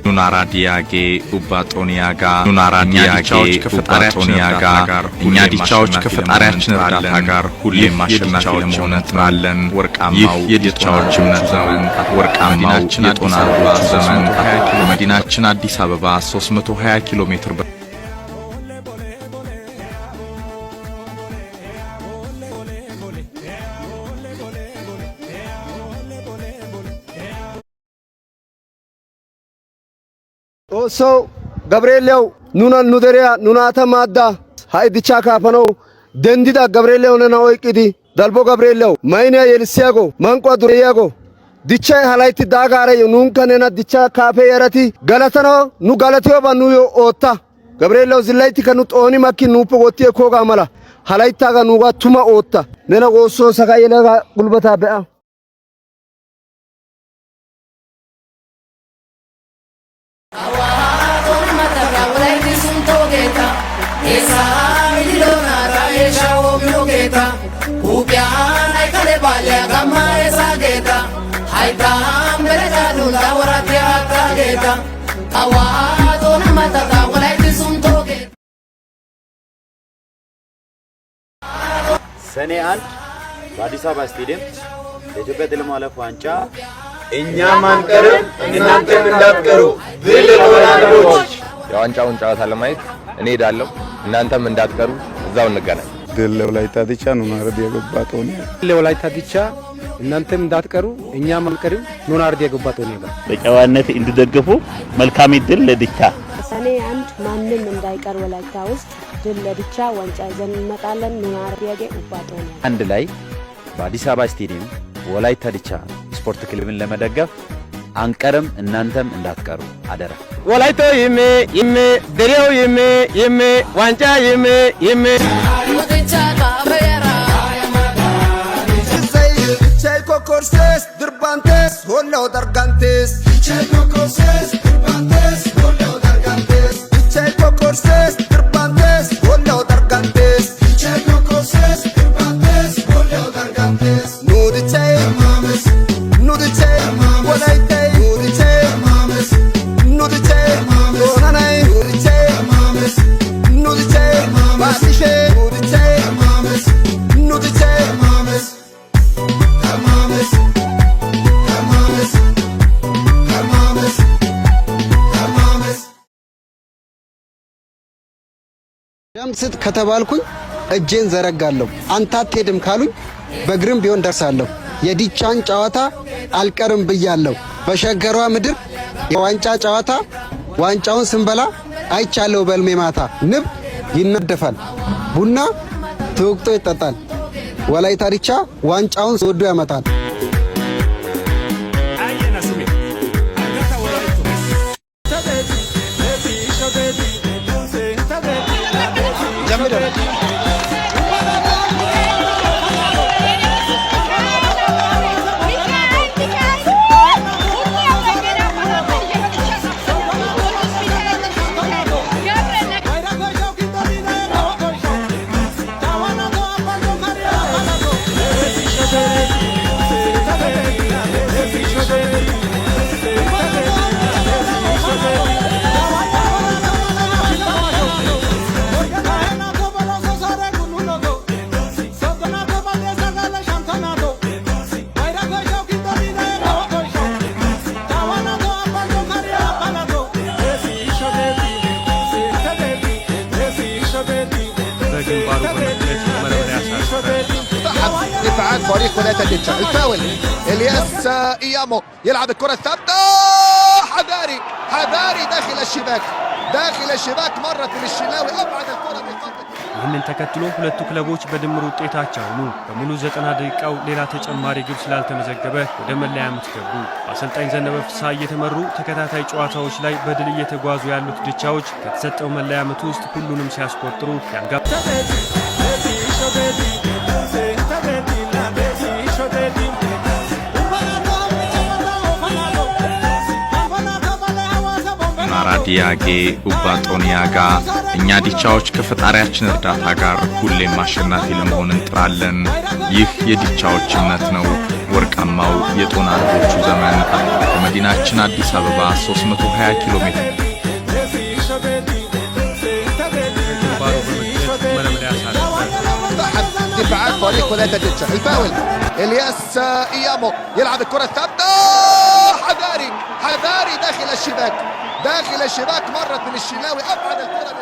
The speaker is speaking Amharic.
ኑናራ ዲያጌ ኡባጦኒያጋ ኑናራ ዲያጌ ኡባጦኒያጋ እኛ ዲቻዎች ከፈጣሪያችን እርዳታ ጋር ሁሌም አሸናፊ ለመሆን እንጥራለን። ወርቃማው የዲቻዎች እምነት ዘመን ወርቃማው የጦና ዘመን መዲናችን አዲስ አበባ 320 ኪሎ ሜትር ኦሶ ገብርኤልያው ኑደሪያ ኑናተ ማዳ ሃይ ዲቻ ካፈነው ደንዲዳ ገብርኤልያው ነና ወይቂዲ dalbo ገብርኤልያው ማይኒያ የልሲያጎ ማንቋ ዱሪያጎ ዲቻ ሃላይቲ ዳጋረ ኑንከነና ዲቻ ካፌ ያራቲ ገለተኖ ኑ ገለቲዮ ባኑዮ ኦታ ገብርኤልያው ዝላይቲ ከኑ ጦኒ ማኪ ኑፖ ወቲየ ኮጋ ማላ ሃላይታጋ ኑጋ ቱማ ኦታ ነና ጎሶ ሰጋየለጋ ጉልበታ በአ esa milona raesha o milogeta upiana ikale balya gamma esa geta haida ambere nula warate atageta awa dona matata walaiti suntoge ሰኔ 1 በአዲስ አበባ ስቴዲየም የኢትዮጵያ ጥልም ማለፍ ዋንጫ እኛ ማንቀርም እናንተም እንዳትቀሩ ድል ለወላጆች የዋንጫውን ጨዋታ ለማየት እኔ ሄዳለሁ እናንተም እንዳትቀሩ እዛው እንገናኝ። ድል ለወላይታ ዲቻ ኑናራ ዲያጎባቶኒ ለወላይታ ዲቻ እናንተም እንዳትቀሩ እኛም አንቀርም ኑናራ ዲያጎባቶኒ ጋር በጨዋነት እንድደግፉ መልካም ድል ለዲቻ። ሰኔ 1 ማንንም እንዳይቀር ወላይታ ውስጥ ድል ለዲቻ ዋንጫ ይዘን እንመጣለን። ኑናራ ዲያጎባቶኒ አንድ ላይ በአዲስ አበባ ስቴዲየም ወላይታ ዲቻ ስፖርት ክለብን ለመደገፍ አንቀርም እናንተም እንዳትቀሩ አደራ። ወላይታ ይሜ ይሜ ደሪያው ይሜ ይሜ ዋንጫ ይሜ ይሜ ዲቻ ካፌራ ቻይ ኮኮርሴስ ድርባንቴስ ሆላው ደርጋንቴስ ቻይ ኮኮርሴስ ድርባንቴስ ሆላው ደርጋንቴስ ቻይ ኮኮርሴስ ድርባንቴስ ሆላው ደርጋንቴስ ቻይ ኮኮርሴስ ድርባንቴስ ሆላው ደርጋንቴስ ኑድቻይ ማመስ ኑድቻይ ወላይታ ዳምስት ከተባልኩኝ እጄን ዘረጋለሁ አንተ አትሄድም ካሉኝ በግርም ቢሆን ደርሳለሁ የዲቻን ጨዋታ አልቀርም ብያለሁ በሸገሯ ምድር የዋንጫ ጨዋታ ዋንጫውን ስንበላ አይቻለው በልሜ ማታ ንብ ይነደፋል ቡና ተወቅጦ ይጠጣል ወላይታ ዲቻ ዋንጫውን ወዶ ያመጣል دفاعات فريق ولاية ديتشا الفاول الياس ايامو يلعب الكرة الثابتة حذاري داخل الشباك مرت للشناوي ابعد الكرة بقدر ይህንን ተከትሎ ሁለቱ ክለቦች በድምሩ ውጤታቸው ነው በሙሉ 90 ደቂቃው ሌላ ተጨማሪ ግብ ስላልተመዘገበ ወደ መለያ ምት ገቡ። አሰልጣኝ ዘነበ ፍስሐ እየተመሩ ተከታታይ ጨዋታዎች ላይ በድል እየተጓዙ ያሉት ዲቻዎች ከተሰጠው መለያ ምት ውስጥ ሁሉንም ሲያስቆጥሩ ያንጋባ ዲያጌ ኡባጦኒያጋ እኛ ዲቻዎች ከፈጣሪያችን እርዳታ ጋር ሁሌም አሸናፊ ለመሆን እንጥራለን። ይህ የዲቻዎች እምነት ነው። ወርቃማው የጦና አርቦቹ ዘመን ከመዲናችን አዲስ አበባ 320 ኪሎ ሜትር دفاعات فريق ولاية ديتشا الفاول الياس ايامو يلعب الكرة الثابتة حذاري داخل الشباك مرت من الشناوي ابعد الكرة